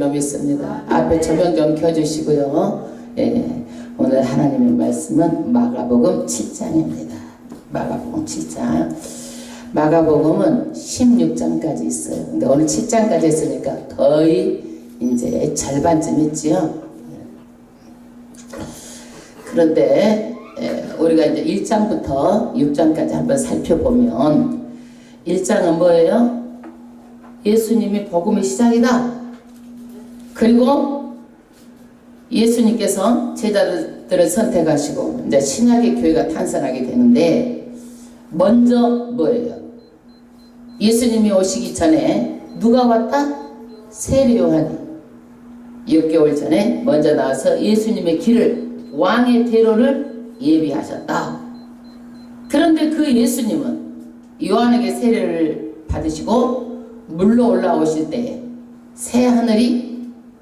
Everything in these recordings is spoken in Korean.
줄로 믿습니다. 앞에 조명 좀 켜주시고요. 예, 오늘 하나님의 말씀은 마가복음 7장입니다. 마가복음 7장. 마가복음은 16장까지 있어요. 근데 오늘 7장까지 했으니까 거의 이제 절반쯤 했지요. 그런데 우리가 이제 1장부터 6장까지 한번 살펴보면 1장은 뭐예요? 예수님이 복음의 시작이다. 그리고 예수님께서 제자들을 선택하시고 이제 신약의 교회가 탄생하게 되는데 먼저 뭐예요? 예수님이 오시기 전에 누가 왔다? 세례 요한이 6개월 전에 먼저 나와서 예수님의 길을 왕의 대로를 예비하셨다. 그런데 그 예수님은 요한에게 세례를 받으시고 물로 올라오실 때에 새 하늘이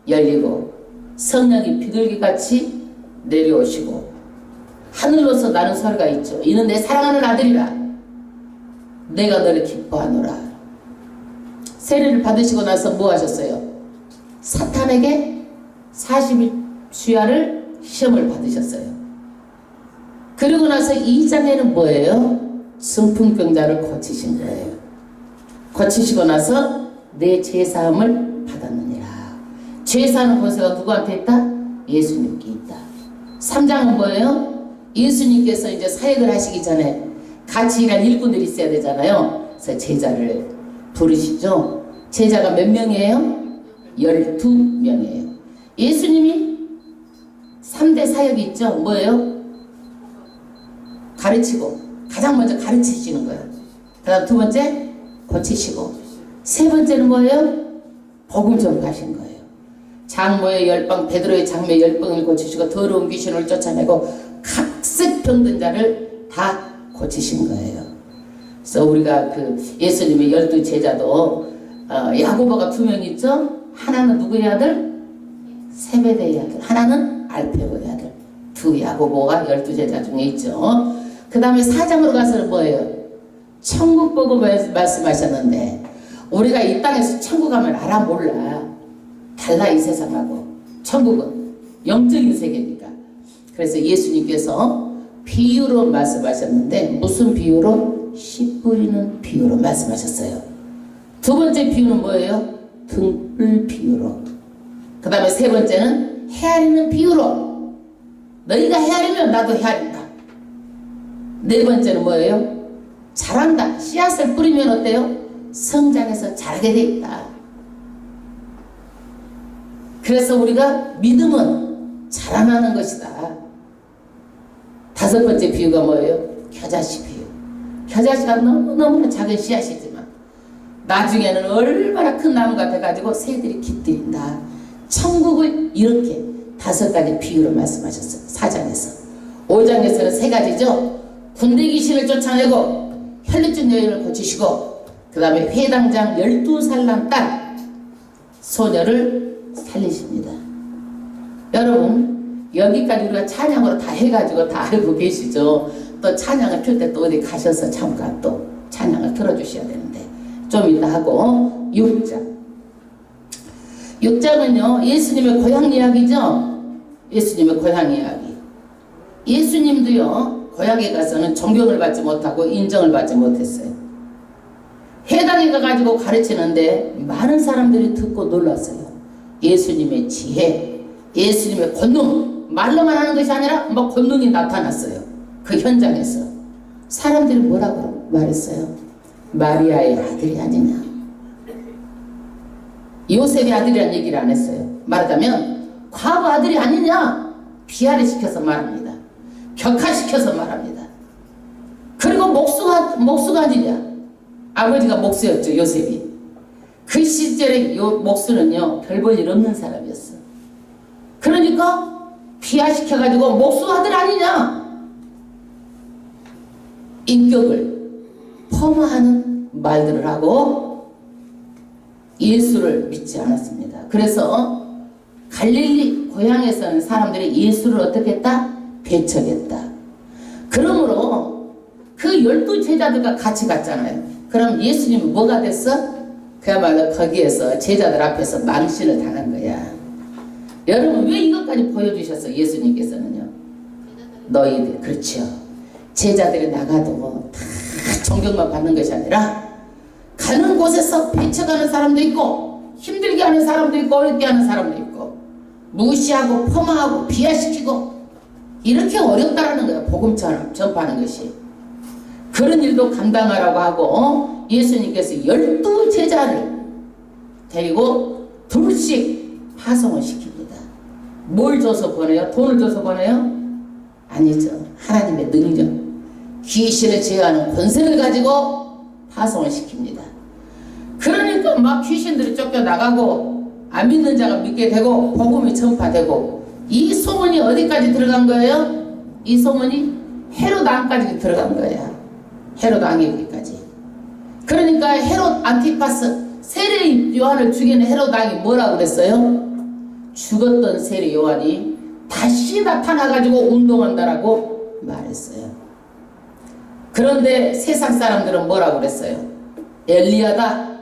열리고 성령이 비둘기같이 내려오시고 하늘로서 나는 소리가 있죠. 이는 내 사랑하는 아들이라 내가 너를 기뻐하노라. 세례를 받으시고 나서 뭐 하셨어요? 사탄에게 40일 주야를 시험을 받으셨어요. 그리고 나서 2장에는 뭐예요? 승풍병자를 고치신 거예요. 고치시고 나서 내 죄사함을 받았느니라. 죄사하는 권세가 누구한테 있다? 예수님께 있다. 3장은 뭐예요? 예수님께서 이제 사역을 하시기 전에 같이 일한 일꾼들이 있어야 되잖아요. 그래서 제자를 부르시죠. 제자가 몇 명이에요? 12명이에요. 예수님이 3대 사역이 있죠. 뭐예요? 가르치고 가장 먼저 가르치시는 거예요. 그 다음 두 번째 고치시고 세 번째는 뭐예요? 복음 전파하신 거예요. 장모의 열방 베드로의 장모의 열방을 고치시고 더러운 귀신을 쫓아내고 각색 병든 자를 다 고치신 거예요. 그래서 우리가 그 예수님의 12제자도 야고보가 2명 있죠. 하나는 누구의 아들? 세베대의 아들. 하나는 알페오의 아들. 두 야고보가 12제자 중에 있죠. 그 다음에 4장으로 가서는 뭐예요? 천국 보고 말씀하셨는데 우리가 이 땅에서 천국 가면 알아 몰라. 달라 이 세상하고. 천국은 영적인 세계니까. 그래서 예수님께서 비유로 말씀하셨는데 무슨 비유로? 씨 뿌리는 비유로 말씀하셨어요. 두 번째 비유는 뭐예요? 등불 비유로. 그 다음에 세 번째는 헤아리는 비유로. 너희가 헤아리면 나도 헤아린다. 네 번째는 뭐예요? 자란다. 씨앗을 뿌리면 어때요? 성장해서 자라게 돼 있다. 그래서 우리가 믿음은 자라나는 것이다. 다섯 번째 비유가 뭐예요? 겨자씨 비유. 겨자씨가 너무너무나 작은 씨앗이지만 나중에는 얼마나 큰 나무가 돼가지고 새들이 깃들인다. 천국을 이렇게 5가지 비유로 말씀하셨어요. 4장에서. 5장에서는 3가지죠. 군대 귀신을 쫓아내고 혈루증 여인을 고치시고 그 다음에 회당장 12살난 딸 소녀를 살리십니다. 여러분 여기까지 우리가 찬양으로 다 해가지고 다 알고 계시죠. 또 찬양을 틀 때 또 어디 가셔서 잠깐 또 찬양을 틀어주셔야 되는데 좀 이따 하고 6장은요 예수님의 고향 이야기죠. 예수님의 고향 이야기. 예수님도요 고향에 가서는 존경을 받지 못하고 인정을 받지 못했어요. 회당에 가가지고 가르치는데 많은 사람들이 듣고 놀랐어요. 예수님의 지혜, 예수님의 권능, 말로만 하는 것이 아니라 뭐 권능이 나타났어요. 그 현장에서 사람들이 뭐라고 말했어요? 마리아의 아들이 아니냐. 요셉의 아들이라는 얘기를 안 했어요. 말하자면 과부 아들이 아니냐 비하를 시켜서 말합니다. 격하시켜서 말합니다. 그리고 목수가 아니냐. 아버지가 목수였죠. 요셉이. 그 시절에 목수는요 별 볼 일 없는 사람이었어. 그러니까 비하시켜가지고 목수 아들 아니냐. 인격을 폄하하는 말들을 하고 예수를 믿지 않았습니다. 그래서 갈릴리 고향에서는 사람들이 예수를 어떻게 했다? 배척했다. 그러므로 그 12제자들과 같이 갔잖아요. 그럼 예수님은 뭐가 됐어? 그야말로 거기에서 제자들 앞에서 망신을 당한 거야. 여러분 왜 이것까지 보여주셨어? 예수님께서는요. 너희들 그렇죠. 제자들이 나가도 다 존경만 받는 것이 아니라 가는 곳에서 배쳐가는 사람도 있고 힘들게 하는 사람도 있고 어렵게 하는 사람도 있고 무시하고 폄하하고 비하시키고 이렇게 어렵다라는 거예요. 복음 전파하는 것이. 그런 일도 감당하라고 하고 예수님께서 12제자를 데리고 둘씩 파송을 시킵니다. 뭘 줘서 보내요? 돈을 줘서 보내요? 아니죠. 하나님의 능력, 귀신을 제어하는 권세를 가지고 파송을 시킵니다. 그러니까 막 귀신들이 쫓겨나가고 안 믿는 자가 믿게 되고 복음이 전파되고 이 소문이 어디까지 들어간 거예요? 이 소문이 헤롯 왕까지 들어간 거야. 헤롯 왕에게까지. 그러니까 헤롯 안티파스 세례 요한을 죽이는 헤롯 왕이 뭐라고 그랬어요? 죽었던 세례 요한이 다시 나타나가지고 운동한다라고 말했어요. 그런데 세상 사람들은 뭐라고 그랬어요? 엘리야다.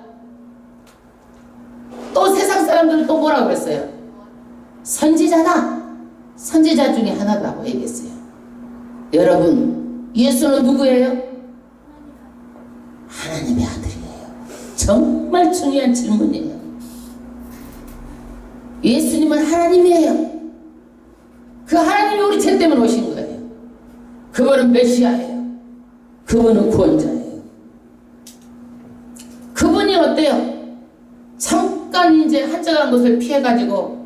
또 세상 사람들은 또 뭐라고 그랬어요? 선지자다. 선지자 중에 하나라고 얘기했어요. 여러분, 예수는 누구예요? 하나님의 아들이에요. 정말 중요한 질문이에요. 예수님은 하나님이에요. 그 하나님이 우리 죄 때문에 오신 거예요. 그분은 메시아예요. 그분은 구원자예요. 그분이 어때요? 잠깐 이제 한적한 곳을 피해가지고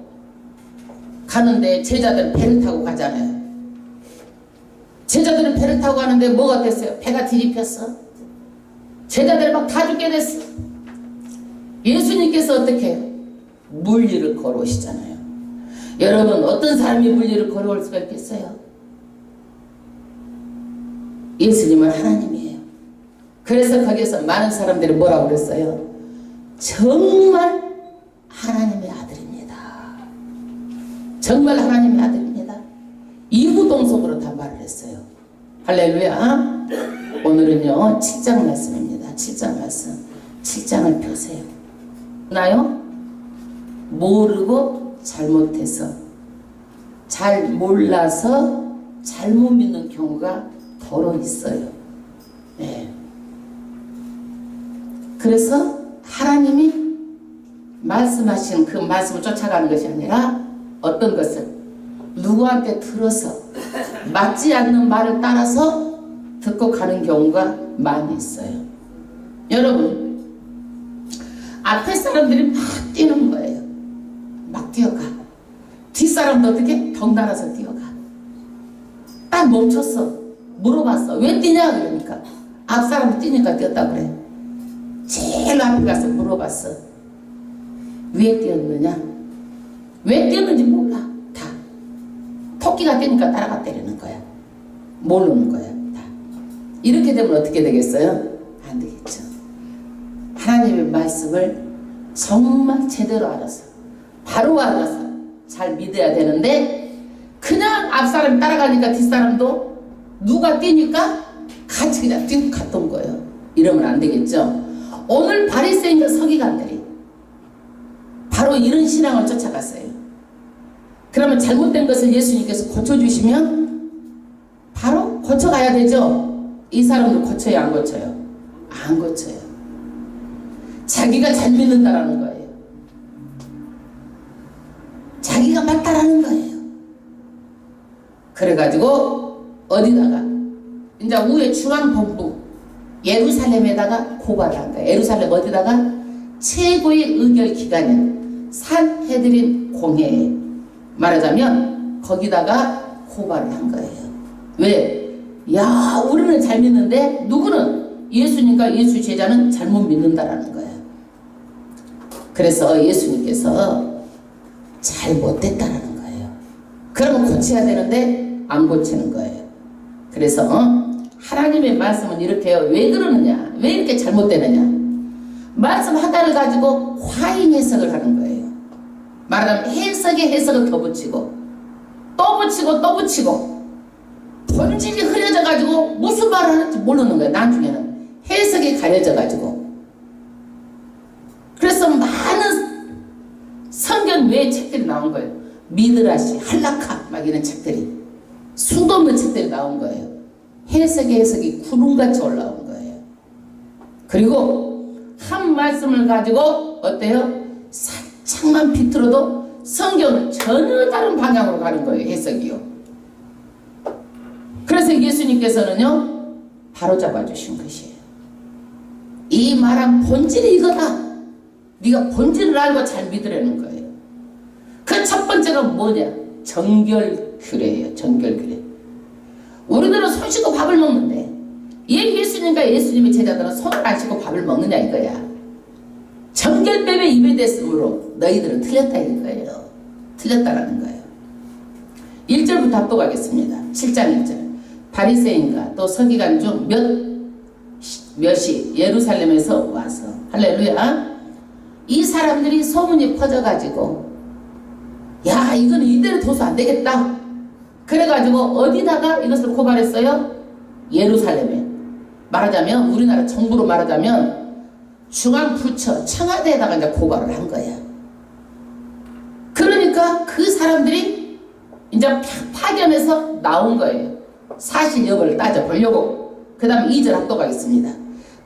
가는데 제자들은 배를 타고 가잖아요. 제자들은 배를 타고 가는데 뭐가 됐어요? 배가 뒤집혔어. 제자들이 막 다 죽게 됐어. 예수님께서 어떻게 해요? 물 위를 걸어오시잖아요. 여러분 어떤 사람이 물 위를 걸어올 수가 있겠어요? 예수님은 하나님이에요. 그래서 거기에서 많은 사람들이 뭐라고 그랬어요? 정말 하나님의 아들입니다. 정말 하나님의 아들입니다. 이구동성으로 다 말을 했어요. 할렐루야. 오늘은요 7장 말씀입니다. 7장 말씀. 7장을 펴세요. 나요? 모르고 잘못해서 잘 몰라서 잘못 믿는 경우가 더러 있어요. 네. 그래서 하나님이 말씀하신 그 말씀을 쫓아가는 것이 아니라 어떤 것을 누구한테 들어서 맞지 않는 말을 따라서 듣고 가는 경우가 많이 있어요. 여러분 앞에 사람들이 막 뛰는 거예요. 막 뛰어가. 뒷사람도 어떻게? 덩달아서 뛰어가. 딱 멈췄어. 물어봤어. 왜 뛰냐? 그러니까 앞사람 뛰니까 뛰었다고 그래. 제일 앞에 가서 물어봤어. 왜 뛰었느냐? 왜 뛰었는지 몰라. 다. 토끼가 뛰니까 따라갔다는 거야. 모르는 거야. 다. 이렇게 되면 어떻게 되겠어요? 안 되겠죠. 하나님의 말씀을 정말 제대로 알아서 바로 알아서 잘 믿어야 되는데 그냥 앞사람이 따라가니까 뒷사람도 누가 뛰니까 같이 그냥 뛰고 갔던 거예요. 이러면 안 되겠죠. 오늘 바리새인과 서기관들이 바로 이런 신앙을 쫓아갔어요. 그러면 잘못된 것을 예수님께서 고쳐주시면 바로 고쳐가야 되죠. 이 사람들 고쳐요? 안 고쳐요? 안 고쳐요. 자기가 잘 믿는다라는 거예요. 자기가 맞다라는 거예요. 그래가지고 어디다가 이제 우회 중앙본부 예루살렘에다가 고발을 한 거예요. 예루살렘 어디다가? 최고의 의결기관인 산헤드린 공회에 말하자면 거기다가 고발을 한 거예요. 왜? 야 우리는 잘 믿는데 누구는 예수님과 예수 제자는 잘못 믿는다라는 거예요. 그래서 예수님께서 잘못됐다라는 거예요. 그러면 고쳐야 되는데 안 고치는 거예요. 그래서 하나님의 말씀은 이렇게 해요. 왜 그러느냐? 왜 이렇게 잘못되느냐? 말씀 하나를 가지고 화인 해석을 하는 거예요. 말하자면 해석에 해석을 더 붙이고 또 붙이고 또 붙이고 본질이 흐려져 가지고 무슨 말을 하는지 모르는 거예요. 나중에는 해석이 가려져 가지고 왜 책들이 나온 거예요? 미드라시, 할라카 막 이런 책들이 수도 없는 책들이 나온 거예요. 해석이 구름같이 올라온 거예요. 그리고 한 말씀을 가지고 어때요? 살짝만 비틀어도 성경은 전혀 다른 방향으로 가는 거예요. 해석이요. 그래서 예수님께서는요 바로 잡아주신 것이에요. 이 말한 본질이 이거다. 네가 본질을 알고 잘 믿으라는 거예요. 그 첫 번째가 뭐냐? 정결규례예요. 정결규례. 우리들은 손 씻고 밥을 먹는데 예수님과 예수님의 제자들은 손을 안 씻고 밥을 먹느냐 이거야. 정결법에 입에 댔으므로 너희들은 틀렸다 이거예요. 틀렸다라는 거예요. 1절부터 합독하겠습니다. 7장 1절. 바리새인과 또 서기관 중 몇이 예루살렘에서 와서 할렐루야. 이 사람들이 소문이 퍼져가지고 야 이거는 이대로 둬서 안 되겠다. 그래가지고 어디다가 이것을 고발했어요? 예루살렘에. 말하자면 우리나라 정부로 말하자면 중앙부처 청와대에다가 이제 고발을 한 거야. 그러니까 그 사람들이 이제 파견해서 나온 거예요. 사실 여부를 따져보려고. 그 다음 2절 합독하겠습니다.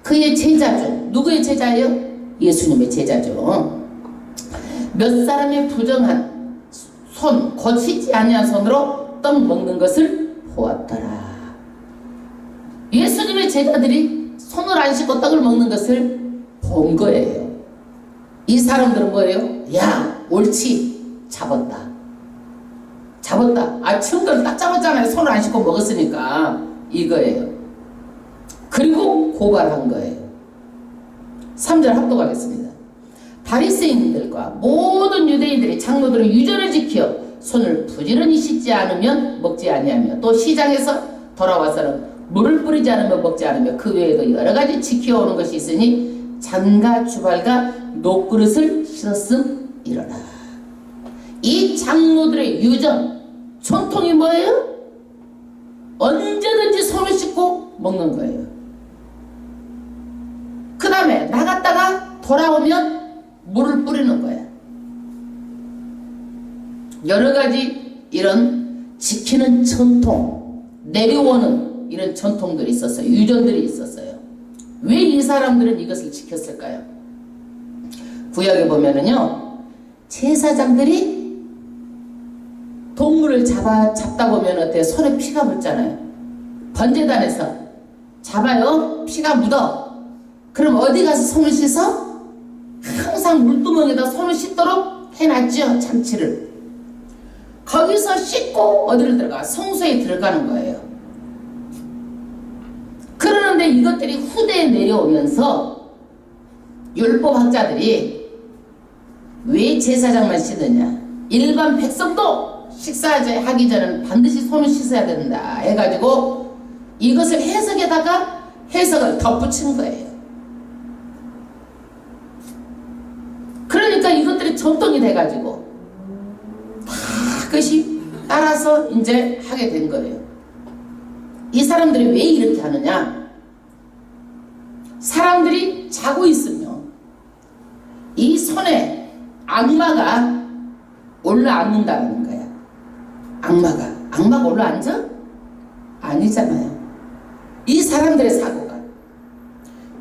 그의 제자 중 누구의 제자예요? 예수님의 제자죠. 몇 사람의 부정한 손, 거치지 아니한 손으로 떡 먹는 것을 보았더라. 예수님의 제자들이 손을 안 씻고 떡을 먹는 것을 본 거예요. 이 사람들은 뭐예요? 야, 옳지. 잡았다. 증거를 딱 잡았잖아요. 손을 안 씻고 먹었으니까. 이거예요. 그리고 고발한 거예요. 3절 합독하겠습니다. 바리새인들과 모든 유대인들이 장로들의 유전을 지켜 손을 부지런히 씻지 않으면 먹지 아니하며 또 시장에서 돌아와서는 물을 뿌리지 않으면 먹지 않으며 그 외에도 여러 가지 지켜오는 것이 있으니 잔과 주발과 녹그릇을 씻었음이로라. 이 장로들의 유전, 전통이 뭐예요? 언제든지 손을 씻고 먹는 거예요. 그 다음에 나갔다가 돌아오면 물을 뿌리는 거야. 여러 가지 이런 지키는 전통, 내려오는 이런 전통들이 있었어요. 유전들이 있었어요. 왜 이 사람들은 이것을 지켰을까요? 구약에 보면은요, 제사장들이 동물을 잡다 보면 어때요? 손에 피가 묻잖아요. 번제단에서 잡아요. 피가 묻어. 그럼 어디 가서 손을 씻어? 항상 물두멍에다 손을 씻도록 해놨죠. 장치를. 거기서 씻고 어디를 들어가? 성소에 들어가는 거예요. 그러는데 이것들이 후대에 내려오면서 율법학자들이 왜 제사장만 씻느냐? 일반 백성도 식사하기 전에는 반드시 손을 씻어야 된다 해가지고 이것을 해석에다가 해석을 덧붙인 거예요. 그러니까 이것들이 전통이 돼가지고 다 그것이 따라서 이제 하게 된 거예요. 이 사람들이 왜 이렇게 하느냐? 사람들이 자고 있으면 이 손에 악마가 올라앉는다는 거야. 악마가 올라앉아? 아니잖아요. 이 사람들의 사고가.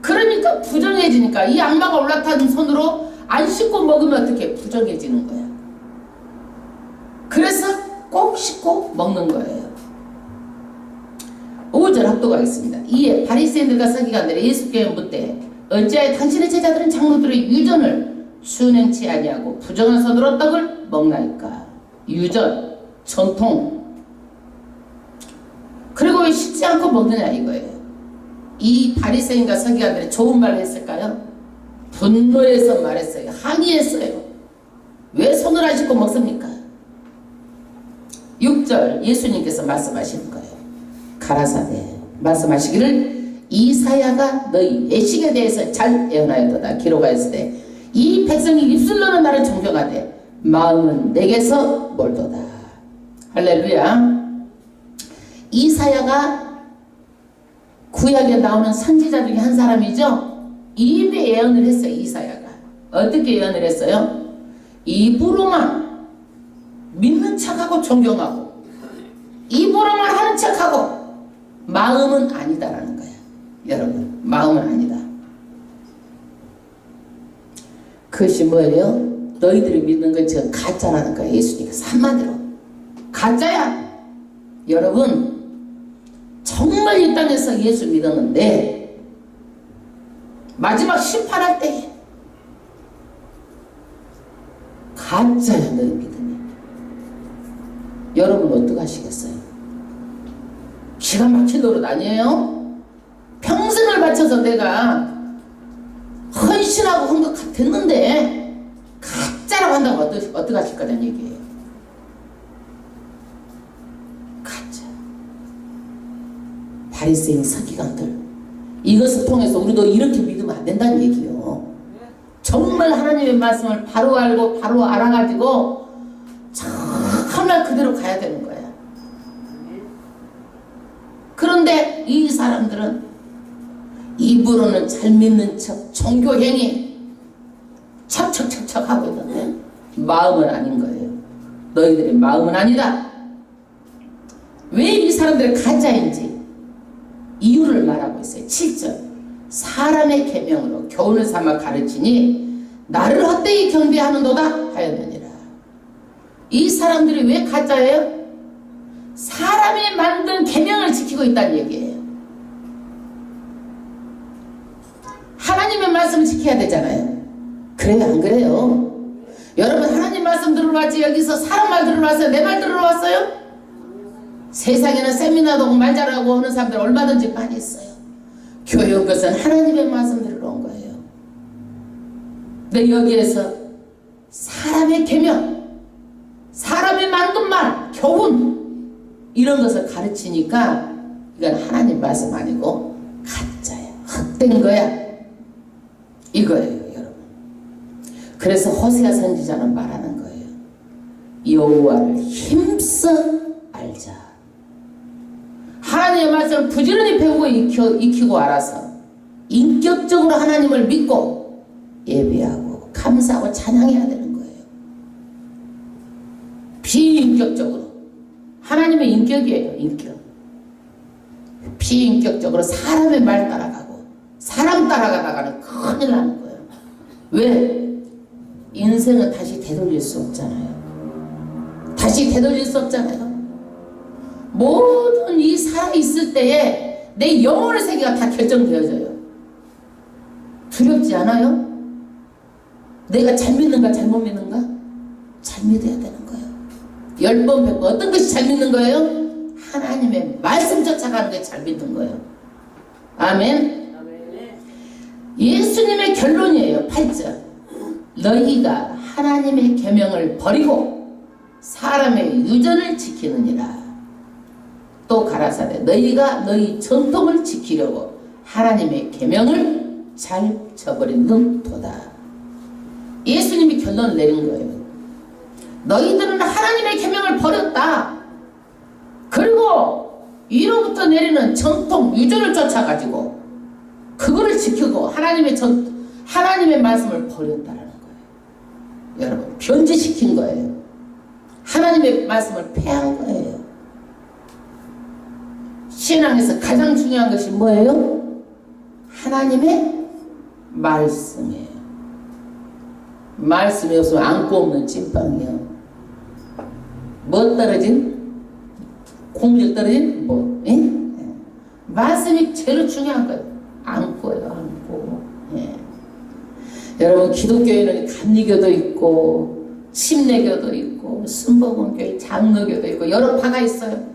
그러니까 부정해지니까 이 악마가 올라탄 손으로 안 씻고 먹으면 어떻게 부정해지는 거야. 그래서 꼭 씻고 먹는 거예요. 5절 합독하겠습니다. 이에 바리새인들과 서기관들이 예수께 묻되 어찌하여 당신의 제자들은 장로들의 유전을 준행치 아니하고 부정한 손으로 떡을 먹나이까. 유전, 전통. 그리고 왜 씻지 않고 먹느냐 이거예요. 이 바리새인과 서기관들이 좋은 말을 했을까요? 분노해서 말했어요. 항의했어요. 왜 손을 안 씻고 먹습니까? 6절 예수님께서 말씀하시는 거예요. 가라사대 말씀하시기를 이사야가 너희 애식에 대해서 잘 예언하였도다. 기록하였으되 이 백성이 입술로는 나를 존경하되 마음은 내게서 멀도다. 할렐루야. 이사야가 구약에 나오는 선지자 중에 한 사람이죠. 입에 예언을 했어요. 이사야가 어떻게 예언을 했어요? 입으로만 믿는 척하고 존경하고 입으로만 하는 척하고 마음은 아니다라는 거야. 여러분, 마음은 아니다. 그것이 뭐예요? 너희들이 믿는 건 지금 가짜라는 거야. 예수님께서 한마디로 가짜야. 여러분, 정말 이 땅에서 예수 믿었는데 마지막 심판할 때 가짜야 너희 믿음이. 여러분 어떻게 하시겠어요? 기가 막힌 노릇 아니에요? 평생을 바쳐서 내가 헌신하고 한 것 같았는데 가짜라고 한다고 어떻게 하실 거냐는 얘기예요. 가짜. 바리새인 서기관들, 이것을 통해서 우리도 이렇게 믿으면 안 된다는 얘기예요. 정말 하나님의 말씀을 바로 알고 바로 알아가지고 정말 그대로 가야 되는 거야. 그런데 이 사람들은 입으로는 잘 믿는 척 종교행위 척척척척 하고 있는데 마음은 아닌 거예요. 너희들의 마음은 아니다. 왜 이 사람들이 가짜인지 이유를 말하고 있어요. 7절. 사람의 계명으로 교훈을 삼아 가르치니 나를 헛되이 경배하는도다 하였느니라. 이 사람들이 왜 가짜예요? 사람이 만든 계명을 지키고 있다는 얘기예요. 하나님의 말씀을 지켜야 되잖아요. 그래요, 안 그래요? 여러분, 하나님 말씀 들으러 왔지 여기서 사람 말 들으러 왔어요? 내 말 들으러 왔어요? 세상에는 세미나도 오고 말 잘하고 하는 사람들 얼마든지 많이 있어요. 교회 온 것은 하나님의 말씀 들으러 온 거예요. 근데 여기에서 사람의 계명, 사람이 만든 말, 교훈 이런 것을 가르치니까 이건 하나님 말씀 아니고 가짜야. 헛된 거야. 이거예요, 여러분. 그래서 호세아 선지자는 말하는 거예요. 여호와를 힘써 알자. 하나님의 말씀을 부지런히 배우고 익히고 알아서 인격적으로 하나님을 믿고 예배하고 감사하고 찬양해야 되는 거예요. 비인격적으로. 하나님의 인격이에요, 인격. 비인격적으로 사람의 말 따라가고 사람 따라가다가는 큰일 나는 거예요. 왜? 인생은 다시 되돌릴 수 없잖아요. 다시 되돌릴 수 없잖아요. 모든 이 살아있을 때에 내 영혼의 세계가 다 결정되어져요. 두렵지 않아요? 내가 잘 믿는가 잘못 믿는가? 잘 믿어야 되는 거예요. 10번 100번 어떤 것이 잘 믿는 거예요? 하나님의 말씀 쫓아가는 게 잘 믿는 거예요. 아멘. 예수님의 결론이에요. 8절. 너희가 하나님의 계명을 버리고 사람의 유전을 지키느니라. 또 가라사대 너희가 너희 전통을 지키려고 하나님의 계명을 잘 저버리는도다. 예수님이 결론을 내린 거예요. 너희들은 하나님의 계명을 버렸다. 그리고 이로부터 내리는 전통 유전을 쫓아가지고 그거를 지키고 하나님의 말씀을 버렸다라는 거예요. 여러분, 변질시킨 거예요. 하나님의 말씀을 폐한 거예요. 신앙에서 가장 중요한 것이 뭐예요? 하나님의 말씀이에요. 말씀이 없으면 안고 없는 찐빵이요. 뭐 떨어진? 공질 떨어진? 뭐? 예? 말씀이 제일 중요한 거예요. 안고요, 안고. 예. 여러분, 기독교에는 감리교도 있고 침례교도 있고 순복음교회 장로교도 있고 여러 파가 있어요.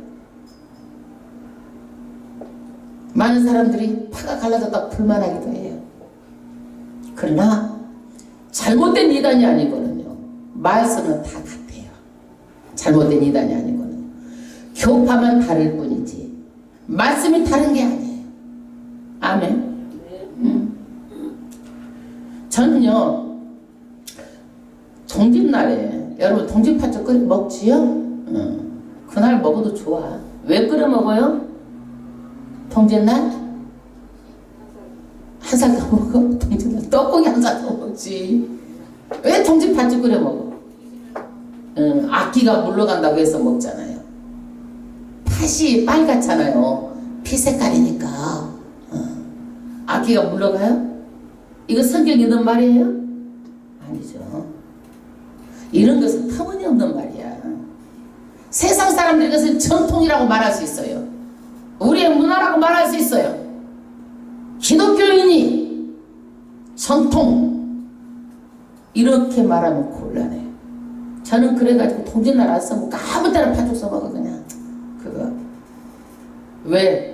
많은 사람들이 파가 갈라졌다고 불만하기도 해요. 그러나 잘못된 이단이 아니거든요. 말씀은 다 같아요. 잘못된 이단이 아니거든요. 교파만 다를 뿐이지 말씀이 다른 게 아니에요. 아멘. 저는요, 동짓날에 여러분 동짓팥죽 끓여 먹지요? 그날 먹어도 좋아. 왜 끓여 먹어요? 동짓날? 한 살 더 먹어? 동짓날 떡고기 한 살 더 먹지. 왜 동짓팥죽 끓여 먹어? 악기가 물러간다고 해서 먹잖아요. 팥이 빨갛잖아요. 피 색깔이니까. 악기가 물러가요? 이거 성경에 있는 말이에요? 아니죠. 이런 것은 터무니없는 말이야. 세상 사람들이 이것은 전통이라고 말할 수 있어요. 우리의 문화라고 말할 수 있어요. 기독교인이 전통 이렇게 말하면 곤란해요. 저는 그래가지고 통진날 안 써먹고 아무 때나 팥죽 써먹어 그냥. 그거 왜?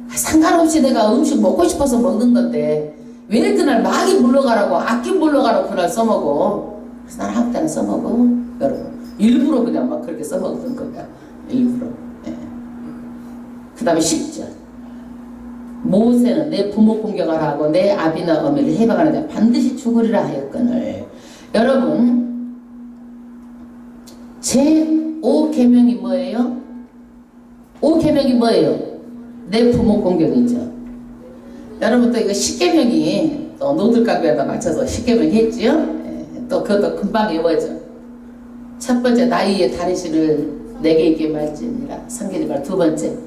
상관없이 내가 음식 먹고 싶어서 먹는 건데 왜 그날 막이 물러가라고 악기 물러가라고 그날 써먹어. 그래서 난 아무 때나 써먹어. 여러분 일부러 그냥 막 그렇게 써먹는 거야. 일부러. 예. 그 다음에 10절 모세는 내 부모 공경하라 하고 내 아비나 어미를 해방하는 자 반드시 죽으리라 하였거늘. 여러분 제5계명이 뭐예요? 5계명이 뭐예요? 내 부모 공경이죠. 여러분 또 이거 10계명이 또 노들각에다 맞춰서 10계명 했지요? 예, 또 그것도 금방 외워져. 첫 번째 나이에 다리실을 내게 있게 말지니라 섬기지 말라. 두 번째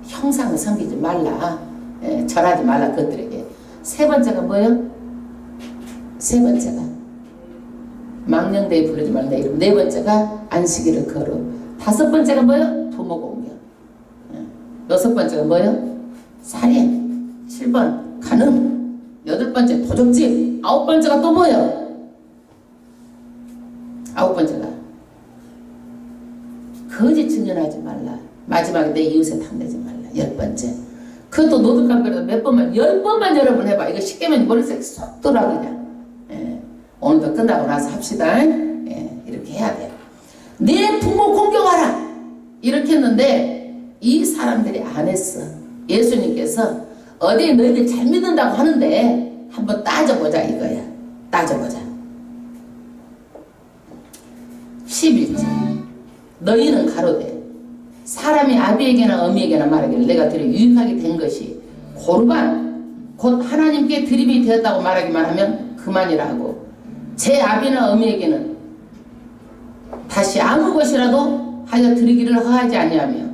형상을 섬기지 말라. 예, 절하지 말라 그들에게. 세 번째가 뭐예요? 세 번째가 망령되이 부르지 말라 내 이름. 네 번째가 안식일을 거루. 다섯 번째가 뭐예요? 부모 공경. 여섯 번째가 뭐예요? 살인. 7번 간음. 여덟 번째 도적질. 아홉 번째가 또 뭐예요? 아홉 번째가 거짓 증언하지 말라. 마지막에 내 이웃에 탐내지 말라. 열 번째 그것도 노득감별에서 몇 번만 10번만 여러분 해봐. 이거 10개면 머릿속에 쏙 들어와 그냥. 예. 오늘도 끝나고 나서 합시다. 예. 이렇게 해야 돼요. 내 부모 공경하라 이렇게 했는데 이 사람들이 안 했어. 예수님께서 어디 너희들 잘 믿는다고 하는데 한번 따져보자 이거야. 따져보자. 11절 너희는 가로되 사람이 아비에게나 어미에게나 말하기를 내가 들여 유익하게 된 것이 고르반 곧 하나님께 드림이 되었다고 말하기만 하면 그만이라 하고 제 아비나 어미에게는 다시 아무 것이라도 하여 드리기를 허하지 아니하며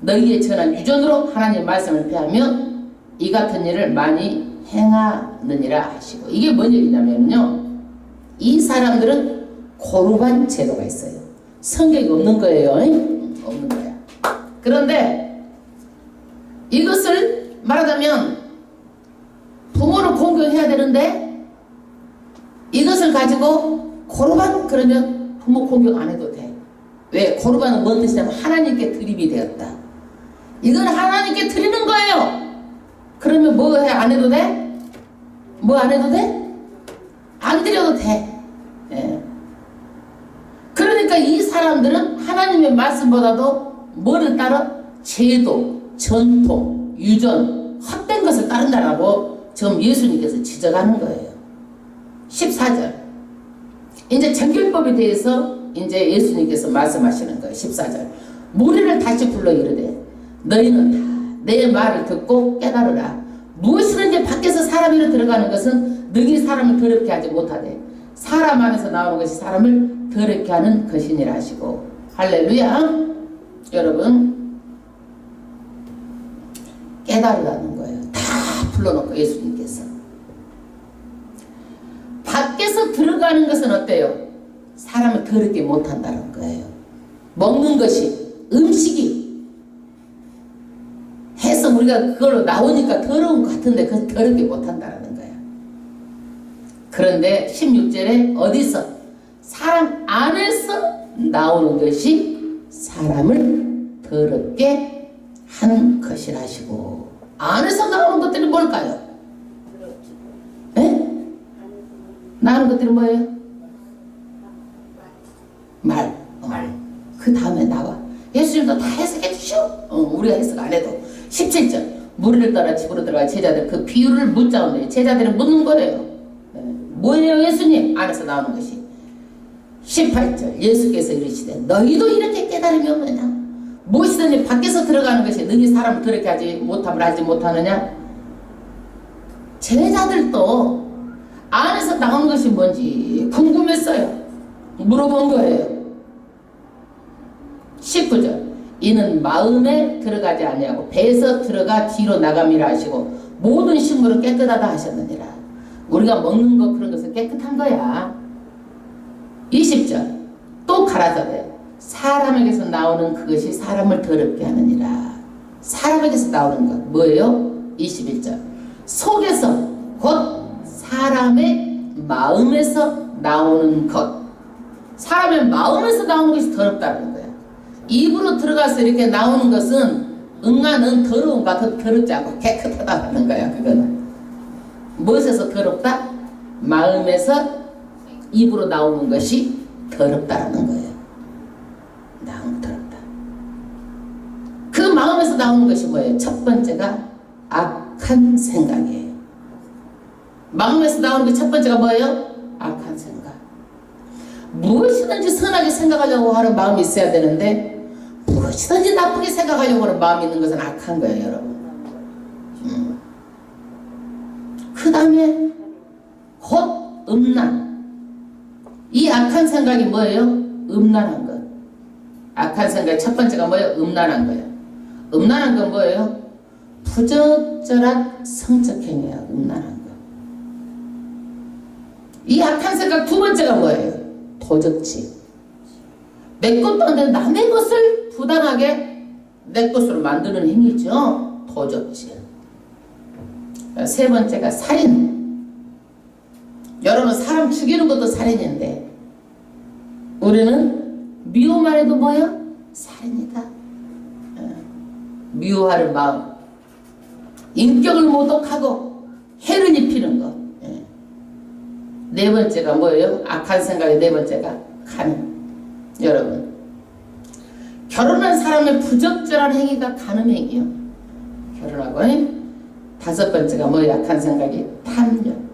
너희의 전한 유전으로 하나님의 말씀을 폐하며 이 같은 일을 많이 행하느니라 하시고. 이게 뭔 얘기냐면요, 이 사람들은 고르반 제도가 있어요. 성경이 없는 거예요. 없는 거야. 그런데 이것을 말하자면 부모를 공경해야 되는데 이것을 가지고 고르반 그러면 부모 공경 안 해도 돼. 왜? 고르반은 뭔 뜻이냐면 하나님께 드림이 되었다. 이건 하나님께 드리는 거예요. 그러면 뭐 해? 안 해도 돼? 뭐 안 해도 돼? 안 드려도 돼. 예. 그러니까 이 사람들은 하나님의 말씀보다도 뭐를 따라? 제도, 전통, 유전, 헛된 것을 따른다라고 지금 예수님께서 지적하는 거예요. 14절 이제 정결법에 대해서 이제 예수님께서 말씀하시는 거예요. 14절 무리를 다시 불러 이르되 너희는 다 내 말을 듣고 깨달으라. 무엇이든지 밖에서 사람으로 들어가는 것은 너희 사람을 더럽게 하지 못하되 사람 안에서 나오는 것이 사람을 더럽게 하는 것이니라 하시고. 할렐루야. 여러분 깨달으라는 거예요. 다 불러놓고 예수님께서. 밖에서 들어가는 것은 어때요? 사람을 더럽게 못한다는 거예요. 먹는 것이 음식이 해서 우리가 그걸로 나오니까 더러운 것 같은데 그건 더럽게 못한다는 거야. 그런데 16절에 어디서? 사람 안에서 나오는 것이 사람을 더럽게 하는 것이라 하시고. 안에서 나오는 것들이 뭘까요? 에? 나오는 것들이 뭐예요? 말. 그 다음에 나와. 예수님도 다 해석해 주시오. 우리가 해석 안 해도. 17절 무리를 따라 집으로 들어가 제자들 그 비유를 묻자오니 제자들은 묻는 거래요. 뭐예요 예수님? 안에서 나오는 것이. 18절 예수께서 이르시되 너희도 이렇게 깨달으면 뭐냐? 무엇이든지 밖에서 들어가는 것이 너희 사람을 더럽게 하지 못함을 하지 못하느냐? 제자들도 안에서 나오는 것이 뭔지 궁금했어요. 물어본 거예요. 19절. 이는 마음에 들어가지 아니하고 배에서 들어가 뒤로 나감이라 하시고 모든 식물은 깨끗하다 하셨느니라. 우리가 먹는 거 그런 것은 깨끗한 거야. 20절. 또 가라사대 사람에게서 나오는 그것이 사람을 더럽게 하느니라. 사람에게서 나오는 것 뭐예요? 21절. 속에서 곧 사람의 마음에서 나오는 것. 사람의 마음에서 나오는 것이 더럽다는 거야. 입으로 들어가서 이렇게 나오는 것은 응아는 더러운 것 같아 더럽지 않고 깨끗하다는 거야. 그거는 무엇에서 더럽다? 마음에서 입으로 나오는 것이 더럽다라는 거예요. 더럽다. 그 마음에서 나오는 것이 뭐예요? 첫 번째가 악한 생각이에요. 마음에서 나오는 게 첫 번째가 뭐예요? 악한 생각. 무엇이든지 선하게 생각하려고 하는 마음이 있어야 되는데 무엇이든지 나쁘게 생각하려고 하는 마음이 있는 것은 악한 거예요, 여러분. 그 다음에 곧 음란. 이 악한 생각이 뭐예요? 음란한 것. 악한 생각의 첫 번째가 뭐예요? 음란한 거예요. 음란한 건 뭐예요? 부적절한 성적 행위야. 음란한 거. 이 악한 생각 두 번째가 뭐예요? 도적질. 내 것도 아닌데 남의 것을 부당하게 내 것으로 만드는 행위죠. 도적질. 세 번째가 살인. 여러분 사람 죽이는 것도 살인인데 우리는 미워만 해도 뭐야? 살인이다. 미워하는 마음. 인격을 모독하고 해를 입히는 것. 네 번째가 뭐예요? 악한 생각의 네 번째가 간음. 여러분 결혼한 사람의 부적절한 행위가 간음 행위요. 결혼하고 다섯 번째가 뭐예요? 악한 생각이 탐욕.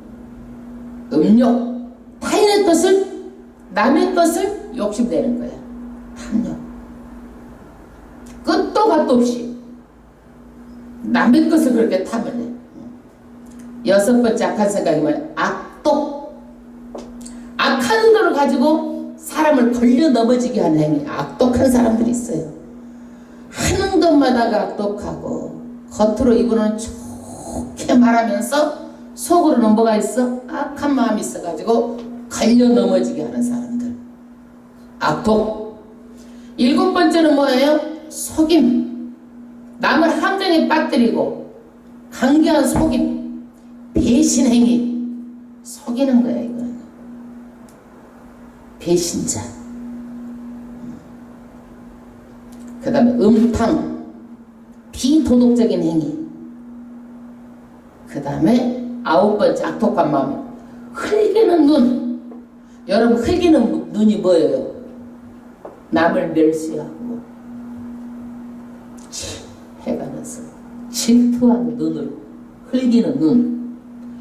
음욕. 타인의 것을 남의 것을 욕심내는 거야. 탐욕. 끝도 갓도 없이 남의 것을 그렇게 탐을 내. 여섯 번째 악한 생각이 뭐야? 악독. 악한 거를 가지고 사람을 걸려 넘어지게 하는 행위. 악독한 사람들이 있어요. 하는 것마다가 악독하고 겉으로 입으로는 좋게 말하면서 속으로는 뭐가 있어? 악한 마음이 있어가지고 걸려 넘어지게 하는 사람들. 악독. 일곱 번째는 뭐예요? 속임. 남을 함정에 빠뜨리고 강경한 속임. 배신 행위. 속이는 거야 이거는. 배신자. 그 다음에 음탕. 비도덕적인 행위. 그 다음에 아홉 번째 악독한 마음. 흘기는 눈. 여러분 흘기는 눈이 뭐예요? 남을 멸시하고 해가면서 질투하는 눈으로 흘기는 눈.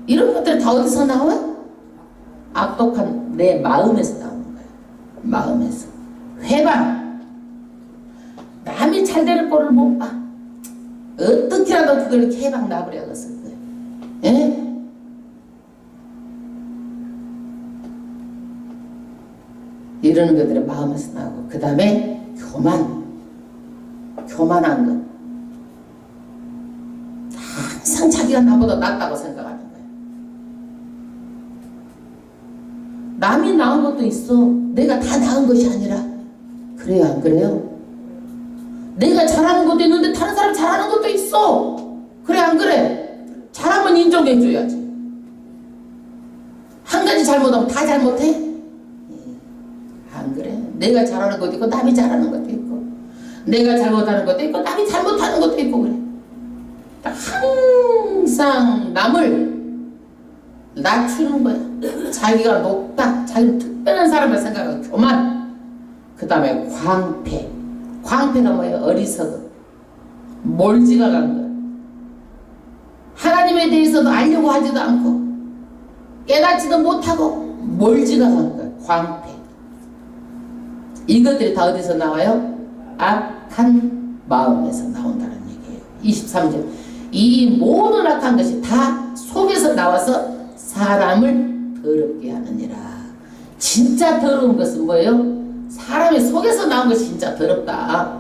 이런 것들 다 어디서 나와? 악독한 내 마음에서 나오는 거예요. 마음에서. 회방. 남이 잘 되는 꼴을 못 봐. 어떻게라도 그걸 해방 놔버려야겠어. 예? 이러는 것들이 마음에서 나오고 그 다음에 교만한 것. 항상 자기가 나보다 낫다고 생각하는 거예요. 남이 나은 것도 있어. 내가 다 나은 것이 아니라. 그래요 안 그래요? 내가 잘하는 것도 있는데 다른 사람 잘하는 것도 있어. 그래 안 그래? 잘하면 인정해줘야지. 한 가지 잘못하면 다 잘못해? 안 그래. 내가 잘하는 것도 있고 남이 잘하는 것도 있고 내가 잘못하는 것도 있고 남이 잘못하는 것도 있고 그래. 항상 남을 낮추는 거야. 자기가 높다. 자기는 특별한 사람을 생각하고 교만. 그 다음에 광패. 광패가 뭐예요? 어리석음. 몰지각한 거야. 하나님에 대해서도 알려고 하지도 않고 깨닫지도 못하고 몰지각한 거야. 광패. 이것들이 다 어디서 나와요? 악한 마음에서 나온다는 얘기예요. 23절. 이 모든 악한 것이 다 속에서 나와서 사람을 더럽게 하느니라. 진짜 더러운 것은 뭐예요? 사람의 속에서 나온 것이 진짜 더럽다.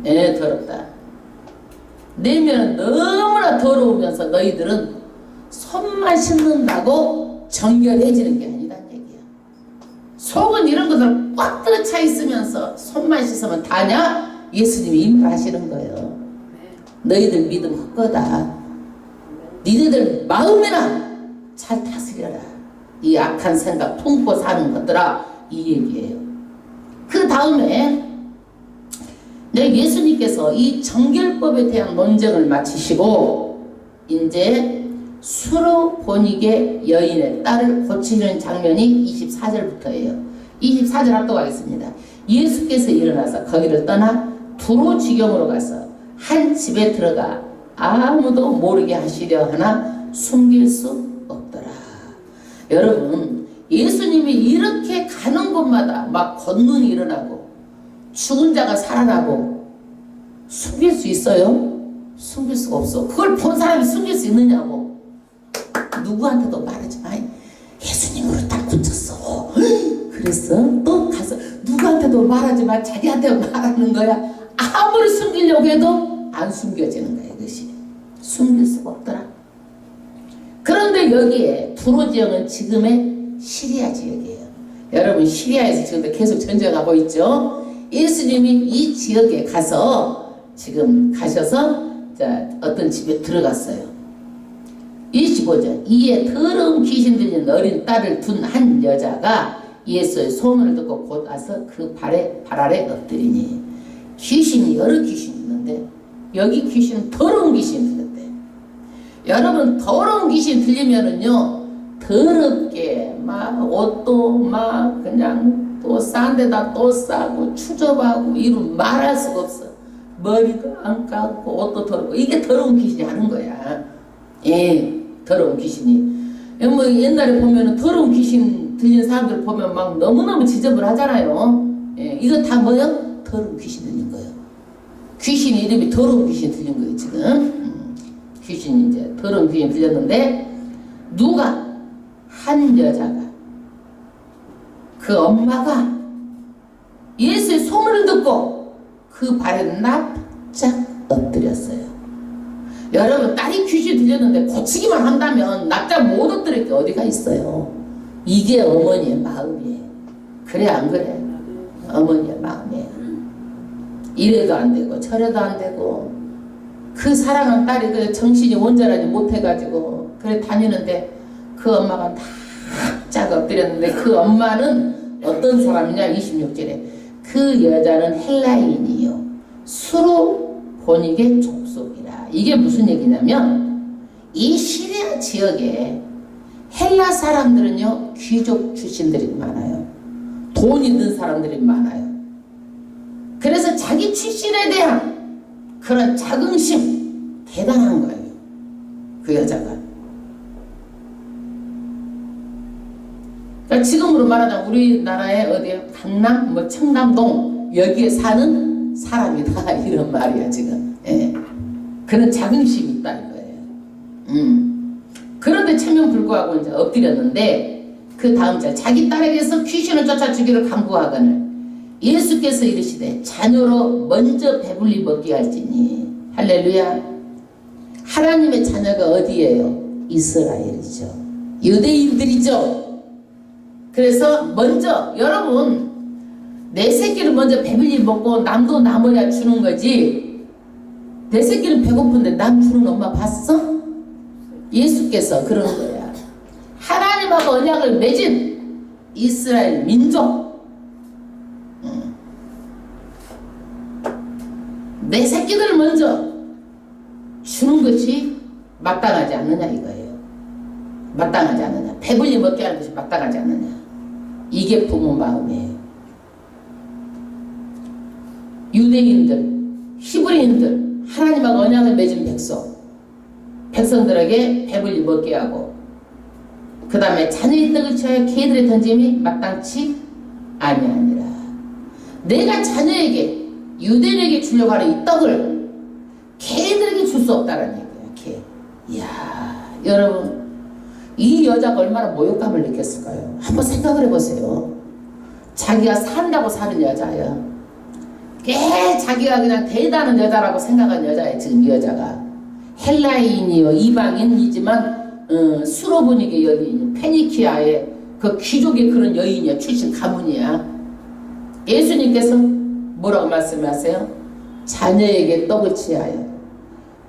예, 더럽다. 내면은 너무나 더러우면서 너희들은 손만 씻는다고 정결해지는 게 아니란 얘기야. 속은 이런 것들 꽉 들어차 있으면서 손만 씻으면 다냐? 예수님이 임하시는 거예요. 너희들 믿음 헛거다. 니네들 마음이나 잘 다스려라. 이 악한 생각 품고 사는 것들아, 이 얘기예요. 그 다음에 예수님께서 이 정결법에 대한 논쟁을 마치시고 이제 수로 본익의 여인의 딸을 고치는 장면이 24절부터예요. 24절 합독하겠습니다. 예수께서 일어나서 거기를 떠나 두로 지경으로 가서 한 집에 들어가 아무도 모르게 하시려 하나 숨길 수 없더라. 여러분, 예수님이 이렇게 가는 곳마다 막 권능이 일어나고 죽은 자가 살아나고 숨길 수 있어요? 숨길 수가 없어. 그걸 본 사람이 숨길 수 있느냐고. 누구한테도 말하지 마. 예수님으로 딱 붙였어. 그랬어? 또 가서 누구한테도 말하지 마. 자기한테 말하는 거야. 아무리 숨기려고 해도 안 숨겨지는 거야. 이것이 숨길 수가 없더라. 그런데 여기에 두로 지역은 지금의 시리아 지역이에요. 여러분, 시리아에서 지금도 계속 전쟁하고 있죠. 예수님이 이 지역에 가서 지금 가셔서 어떤 집에 들어갔어요. 25절. 이에 더러운 귀신 들린 어린 딸을 둔 한 여자가 예수의 소문을 듣고 곧 와서 그 발 아래 엎드리니. 귀신이 여러 귀신이 있는데 여기 귀신은 더러운 귀신이 들렸대. 여러분, 더러운 귀신 들리면은요, 더럽게 막 옷도 막 그냥 또 싼 데다 또 싸고 추접하고 이루 말할 수가 없어. 머리도 안 감고 옷도 더럽고. 이게 더러운 귀신이 하는 거야. 예, 더러운 귀신이. 뭐 옛날에 보면은 더러운 귀신 들린 사람들 보면 막 너무너무 지저분하잖아요. 예, 이거 다 뭐요? 더러운 귀신 들린 거예요. 귀신 이름이 더러운 귀신 들린 거예요, 지금. 귀신이 이제 더러운 귀신 들렸는데, 누가? 한 여자가, 그 엄마가 예수의 소문을 듣고 그 발에 납작 엎드렸어요. 여러분, 딸이 귀신 들렸는데 고치기만 한다면 납작 못 엎드릴 게 어디가 있어요. 이게 어머니의 마음이에요. 그래 안 그래? 어머니의 마음이에요. 이래도 안 되고 저래도 안 되고, 그 사랑한 딸이 그 정신이 온전하지 못해가지고 그래 다니는데 그 엄마가 납작 엎드렸는데, 그 엄마는 어떤 사람이냐? 26절에 그 여자는 헬라인이요 수로 본익의 족속이라. 이게 무슨 얘기냐면, 이 시리아 지역에 헬라 사람들은요 귀족 출신들이 많아요. 돈 있는 사람들이 많아요. 그래서 자기 출신에 대한 그런 자긍심 대단한 거예요. 그 여자가. 그러니까 지금으로 말하자면 우리나라의 어디 강남, 뭐 청담동 여기에 사는 사람이다 이런 말이야 지금. 예. 그런 자긍심이 있다 이거예요. 그런데 천명불구하고 이제 엎드렸는데, 그 다음 절, 자기 딸에게서 귀신을 쫓아주기를 간구하거늘 예수께서 이르시되 자녀로 먼저 배불리 먹게 할지니. 할렐루야. 하나님의 자녀가 어디예요? 이스라엘이죠. 유대인들이죠. 그래서 먼저, 여러분, 내 새끼를 먼저 배불리 먹고 남도 남어야 주는 거지. 내 새끼는 배고픈데 남 주는 엄마 봤어? 예수께서 그런 거야. 하나님하고 언약을 맺은 이스라엘 민족, 내 새끼들을 먼저 주는 것이 마땅하지 않느냐 이거예요. 마땅하지 않느냐. 배불리 먹게 하는 것이 마땅하지 않느냐. 이게 부모 마음이에요. 유대인들, 히브리인들, 하나님하고 언약을 맺은 백성들에게 배불리 먹게 하고, 그 다음에 자녀의 떡을 취하여 개들의 던짐이 마땅치 아니하니라. 내가 자녀에게, 유대인에게 주려고 하는 이 떡을 개들에게 줄 수 없다는 얘기야. 개. 이야, 여러분, 이 여자가 얼마나 모욕감을 느꼈을까요? 한번 생각을 해보세요. 자기가 산다고 사는 여자예요. 자기가 그냥 대단한 여자라고 생각한 여자예요. 지금 이 여자가 헬라인이요, 이방인이지만 수로보니게 여인, 페니키아의 그 귀족의 그런 여인이야. 출신 가문이야. 예수님께서 뭐라고 말씀하세요? 자녀에게 떡을 취하여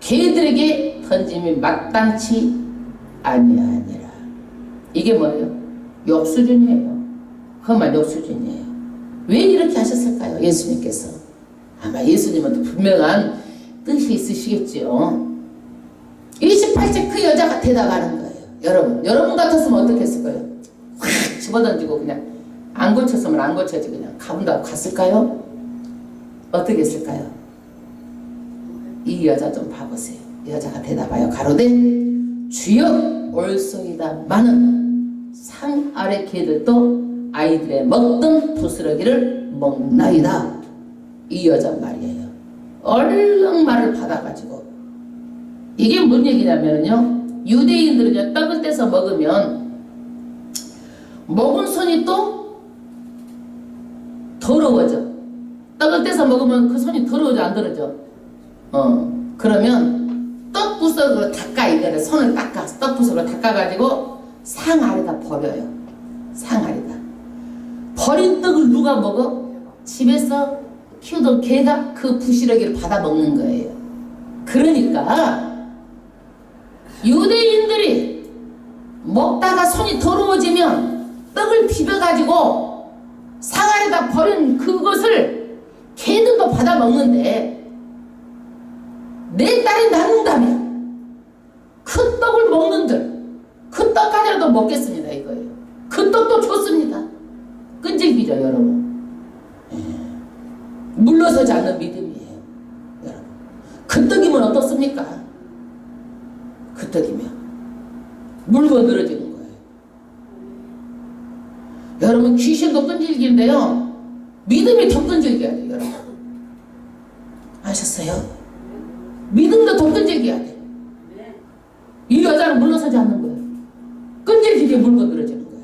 개들에게 던짐이 마땅치 아니하니라. 이게 뭐예요? 역수준이에요. 그것만 역수준이에요. 왜 이렇게 하셨을까요? 예수님께서. 아마 예수님은 분명한 뜻이 있으시겠죠. 28째 그 여자가 대답하는 거예요. 여러분 같았으면 어떻게 했을 거예요? 확 집어던지고 그냥 안 고쳤으면 안 고쳐지 그냥 가본다고 갔을까요? 어떻게 했을까요? 이 여자 좀 봐보세요. 여자가 대답하여 가로되 주여 올소이다마는 상 아래 개들도 아이들의 먹던 부스러기를 먹나이다. 이 여자 말이에요. 얼른 말을 받아가지고 이게 뭔 얘기냐면요, 유대인들은요 떡을 떼서 먹으면 먹은 손이 또 더러워져. 떡을 떼서 먹으면 그 손이 더러워져 안 더러워져? 그러면 떡 부스러기로 닦아. 이거를 손을 닦아 떡 부스러기로 닦아가지고 상 아래다 버려요. 상 아래다. 버린 떡을 누가 먹어? 집에서 키우던 개가 그 부스러기를 받아 먹는 거예요. 그러니까 유대인들이 먹다가 손이 더러워지면 떡을 비벼가지고 상 아래다 버린 그것을 개들도 받아 먹는데 내 딸이 낳는다면 그 떡을 먹는들 그 떡까지라도 먹겠습니다 이거예요. 그 떡도 좋습니다. 끈질기죠 여러분. 물러서지 않는 믿음이에요 여러분. 그 떡이면 어떻습니까? 그 떡이면 물고 늘어지는 거예요. 여러분 귀신도 끈질긴데요 믿음이 더 끈질겨야 돼요 여러분. 아셨어요? 믿음도 더 끈질겨야 돼. 이 여자는 물러서지 않는 거예요. 끈질기게 물고 늘어지는 거예요.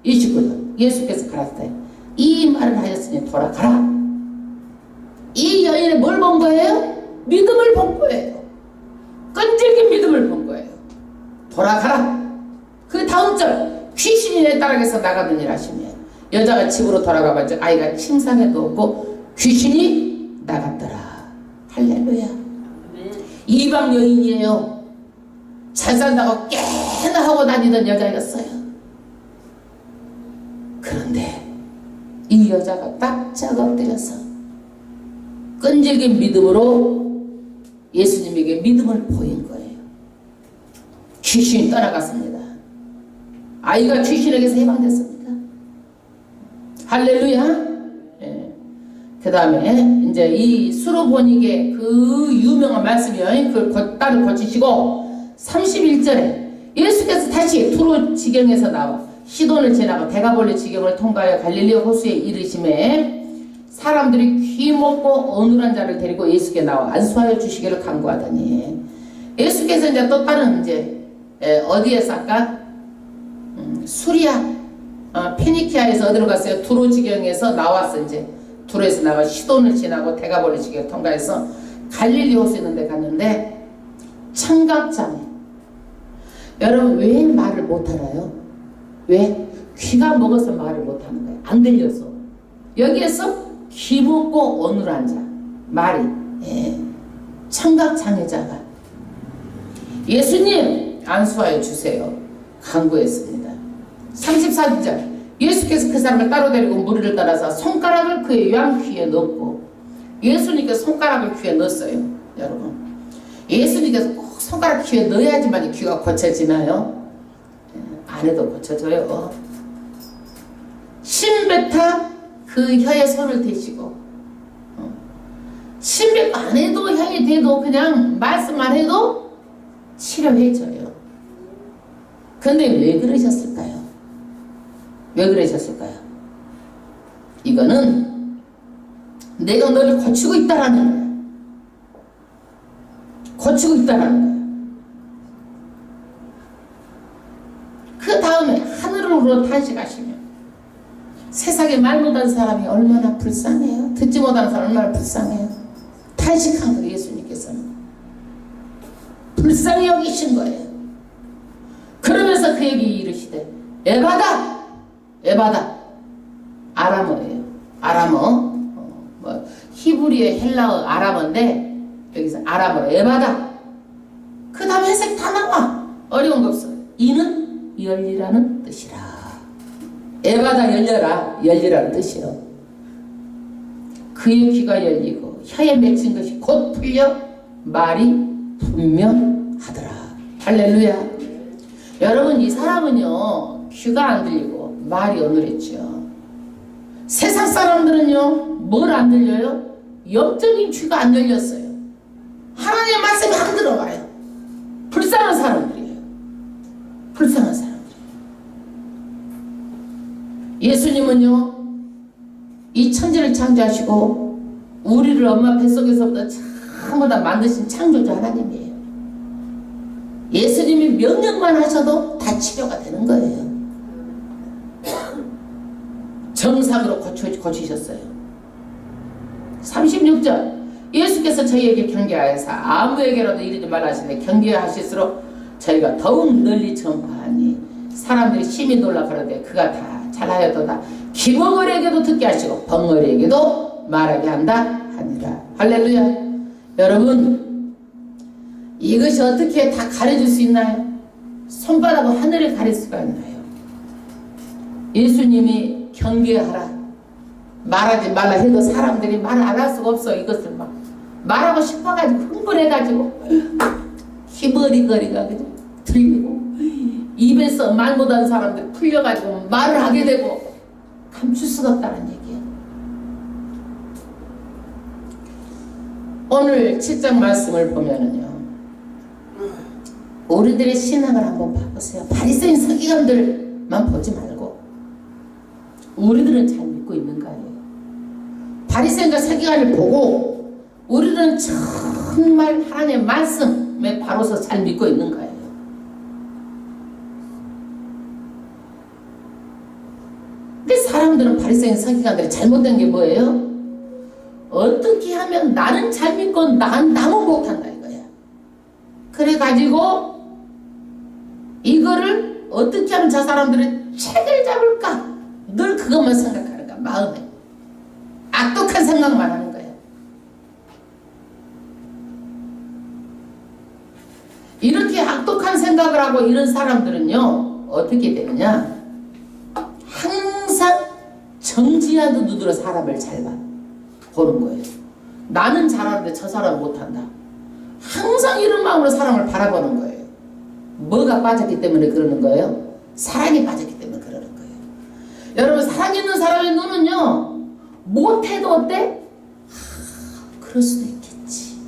29절 예수께서 가라사대 이 말을 하셨으니 돌아가라. 이 여인이 뭘 본 거예요? 믿음을 본 거예요. 끈질긴 믿음을 본 거예요. 돌아가라. 그 다음 절 귀신이 내 딸에게서 나가느니라 하시며 여자가 집으로 돌아가봤자 아이가 침상에도 없고 귀신이 나갔더라. 할렐루야. 이방 여인이에요. 잘 산다고 꽤나 하고 다니던 여자였어요. 그런데 이 여자가 딱 엎드려서 끈질긴 믿음으로 예수님에게 믿음을 보인 거예요. 귀신이 떠나갔습니다. 아이가 귀신에게서 해방됐습니다. 할렐루야. 그 다음에 이제 이 수로보니게 그 유명한 말씀이요. 그 딸을 거치시고 31절에 예수께서 다시 두로 지경에서 나와 시돈을 지나고 데가볼리 지경을 통과하여 갈릴리 호수에 이르심에 사람들이 귀먹고 어눌한 자를 데리고 예수께 나와 안수하여 주시기를 간구하더니 예수께서 이제 또 다른 이제 어디에서 아까 수리아 페니키아에서 어디로 갔어요? 두로 지경에서 나왔어. 이제 두로에서 나가 시돈을 지나고 데가볼리 지경을 통과해서 갈릴리 호수 있는 데 갔는데 청각장애. 여러분 왜 말을 못 알아요? 왜? 귀가 먹어서 말을 못 하는 거예요. 안 들려서. 여기에서 귀 먹고 어눌한 자 말이 청각장애자가 예수님 안수하여 주세요 간구했습니다. 34절 예수께서 그 사람을 따로 데리고 무리를 따라서 손가락을 그의 양귀에 넣고 예수님께서 손가락을 귀에 넣었어요. 여러분 예수님께서 꼭 손가락 귀에 넣어야지만 귀가 고쳐지나요? 안 해도 고쳐져요. 신베타 그 혀에 손을 대시고 신베타 안 해도 혀에 대도 그냥 말씀만 해도 치료해줘요. 근데 왜 그러셨을까요? 왜 그러셨을까요? 이거는 내가 너를 고치고 있다라는 거야. 고치고 있다라는 거야. 다음에 하늘으로 탄식하시며 세상에 말 못한 사람이 얼마나 불쌍해요. 듣지 못한 사람이 얼마나 불쌍해요. 탄식한 거예요. 예수님께서는 불쌍히 여기신 거예요. 그러면서 그에게 이르시되 에바다, 에바다, 아람어예요. 아람어, 히브리어, 헬라어, 아람어인데 여기서 아람어로 에바다. 그 다음에 해석 다 나와. 어려운 거 없어. 이는 열리라는 뜻이라. 에바다, 열려라, 열리라는 뜻이요. 그의 귀가 열리고 혀에 맺힌 것이 곧 풀려 말이 분명하더라. 할렐루야. 여러분, 이 사람은요 귀가 안 들리고 말이 어눌했죠. 세상 사람들은요 뭘 안 들려요? 영적인 귀가 안 열렸어요. 하나님의 말씀이 안 들어와요. 불쌍한 사람들이에요. 불쌍한 사람들이에요. 예수님은요 이 천지를 창조하시고 우리를 엄마 뱃속에서부터 전부 다 만드신 창조주 하나님이에요. 예수님이 명령만 하셔도 다 치료가 되는 거예요. 정상으로 고치셨어요. 36절 예수께서 저희에게 경계하여서 아무에게라도 이르지 말라 하시되 경계하실수록 저희가 더욱 널리 전파하니 사람들이 심히 놀라 가로되 그가 다 잘하였도다. 기벙어리에게도 듣게 하시고 벙어리에게도 말하게 한다 하니라. 할렐루야. 여러분, 이것이 어떻게 다 가려줄 수 있나요? 손바닥으로 하늘을 가릴 수가 있나요? 예수님이 경계하라, 말하지 말라 해도 사람들이 말 안 할 수가 없어. 이것을 막 말하고 싶어가지고 흥분해가지고 희머리거리가 그죠? 들리고 입에서 말 못한 사람들 풀려가지고 말을 하게 되고 감출 수가 없다는 얘기예요. 오늘 7장 말씀을 보면은요 우리들의 신앙을 한번 봐보세요. 바리새인 서기관들만 보지 말고 우리들은 잘 믿고 있는가요? 바리새인과 서기관을 보고 우리는 정말 하나님의 말씀에 바로서 잘 믿고 있는가요? 근데 사람들은 바리새인 서기관들이 잘못된 게 뭐예요? 어떻게 하면 나는 잘 믿고 남은 못한다 이거야. 그래가지고 이거를 어떻게 하면 저 사람들은 책을 잡을까? 늘 그것만 생각하는 거야. 마음에 악독한 생각만 하는 거예요. 이렇게 악독한 생각을 하고 이런 사람들은요 어떻게 되느냐, 항상 정지하는 눈으로 사람을 잘 보는 거예요. 나는 잘하는데 저 사람은 못한다. 항상 이런 마음으로 사람을 바라보는 거예요. 뭐가 빠졌기 때문에 그러는 거예요? 사랑이 빠졌기 때문에 그러는 거예요. 여러분, 사랑 있는 사람의 눈은요 못해도 어때? 그럴 수도 있겠지.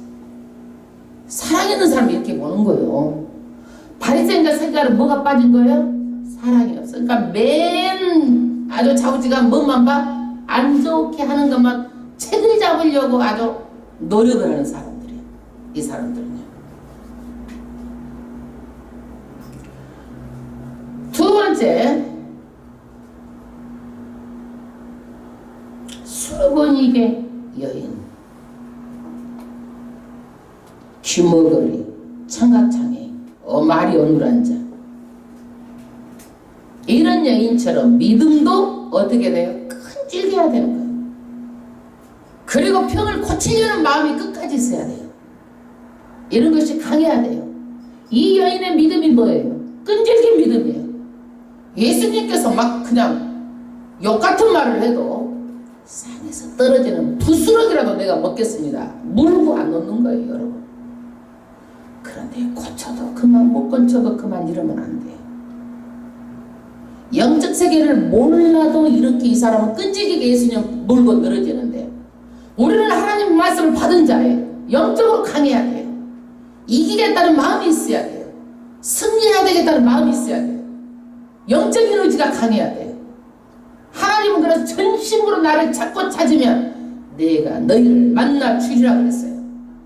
사랑 있는 사람이 이렇게 보는 거예요. 바리새인과 서기관은 뭐가 빠진 거예요? 사랑이 없어. 그러니까 맨 아주 자우지간 뭐만 봐? 안 좋게 하는 것만 책을 잡으려고 아주 노력을 하는 사람들이에요. 이 사람들은요. 두 번째, 수르보니게 여인, 귀머거리, 청각장애, 말이 어눌한 자, 이런 여인처럼 믿음도 어떻게 돼요? 끈질겨야 되는 거예요. 그리고 병을 고치려는 마음이 끝까지 있어야 돼요. 이런 것이 강해야 돼요. 이 여인의 믿음이 뭐예요? 끈질긴 믿음이에요. 예수님께서 막 그냥 욕 같은 말을 해도 산에서 떨어지는 부스러기라도 내가 먹겠습니다. 물고 안 놓는 거예요, 여러분. 그런데 고쳐도 그만, 못 고쳐도 그만 이러면 안 돼요. 영적 세계를 몰라도 이렇게 이 사람은 끈질기게 예수님 물고 늘어지는데, 우리는 하나님 말씀을 받은 자예요. 영적으로 강해야 돼요. 이기겠다는 마음이 있어야 돼요. 승리해야 되겠다는 마음이 있어야 돼요. 영적인 의지가 강해야 돼요. 하나님은 그래서 전심으로 나를 찾고 찾으면 내가 너희를 만나 주리라 그랬어요.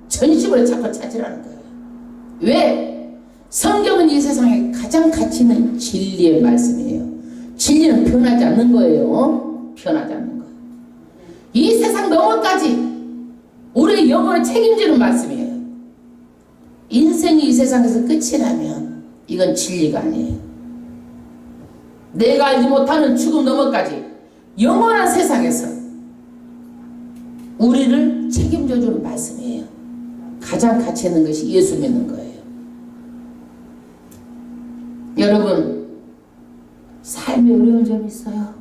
전심으로 찾고 찾으라는 거예요. 왜? 성경은 이 세상에 가장 가치 있는 진리의 말씀이에요. 진리는 변하지 않는 거예요. 변하지 않는 거예요. 이 세상 너머까지 우리의 영혼을 책임지는 말씀이에요. 인생이 이 세상에서 끝이 나면 이건 진리가 아니에요. 내가 알지 못하는 죽음 너머까지 영원한 세상에서 우리를 책임져주는 말씀이에요. 가장 가치 있는 것이 예수 믿는 거예요. 여러분, 삶에 어려운 점이 있어요.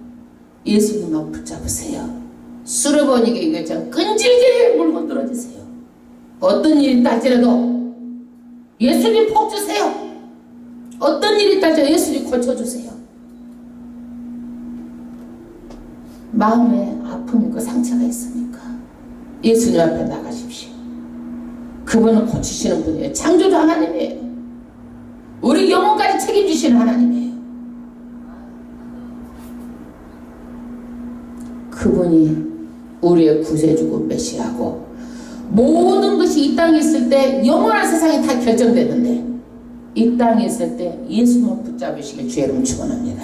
예수님만 붙잡으세요. 수르버니게 이것처럼 끈질기게 물고 늘어지세요. 어떤 일이 있다 할지라도 예수님 복 주세요. 어떤 일이 있다 할지라도 예수님 고쳐주세요. 마음에 아픔 있고 상처가 있으니까 예수님 앞에 나가십시오. 그분은 고치시는 분이에요. 창조주 하나님이에요. 우리 영혼까지 책임지시는 하나님이에요. 그분이 우리의 구세주고 메시아고 모든 것이 이 땅에 있을 때 영원한 세상이 다 결정되는데 이 땅에 있을 때 예수만 붙잡으시길 주의 이름 축원합니다.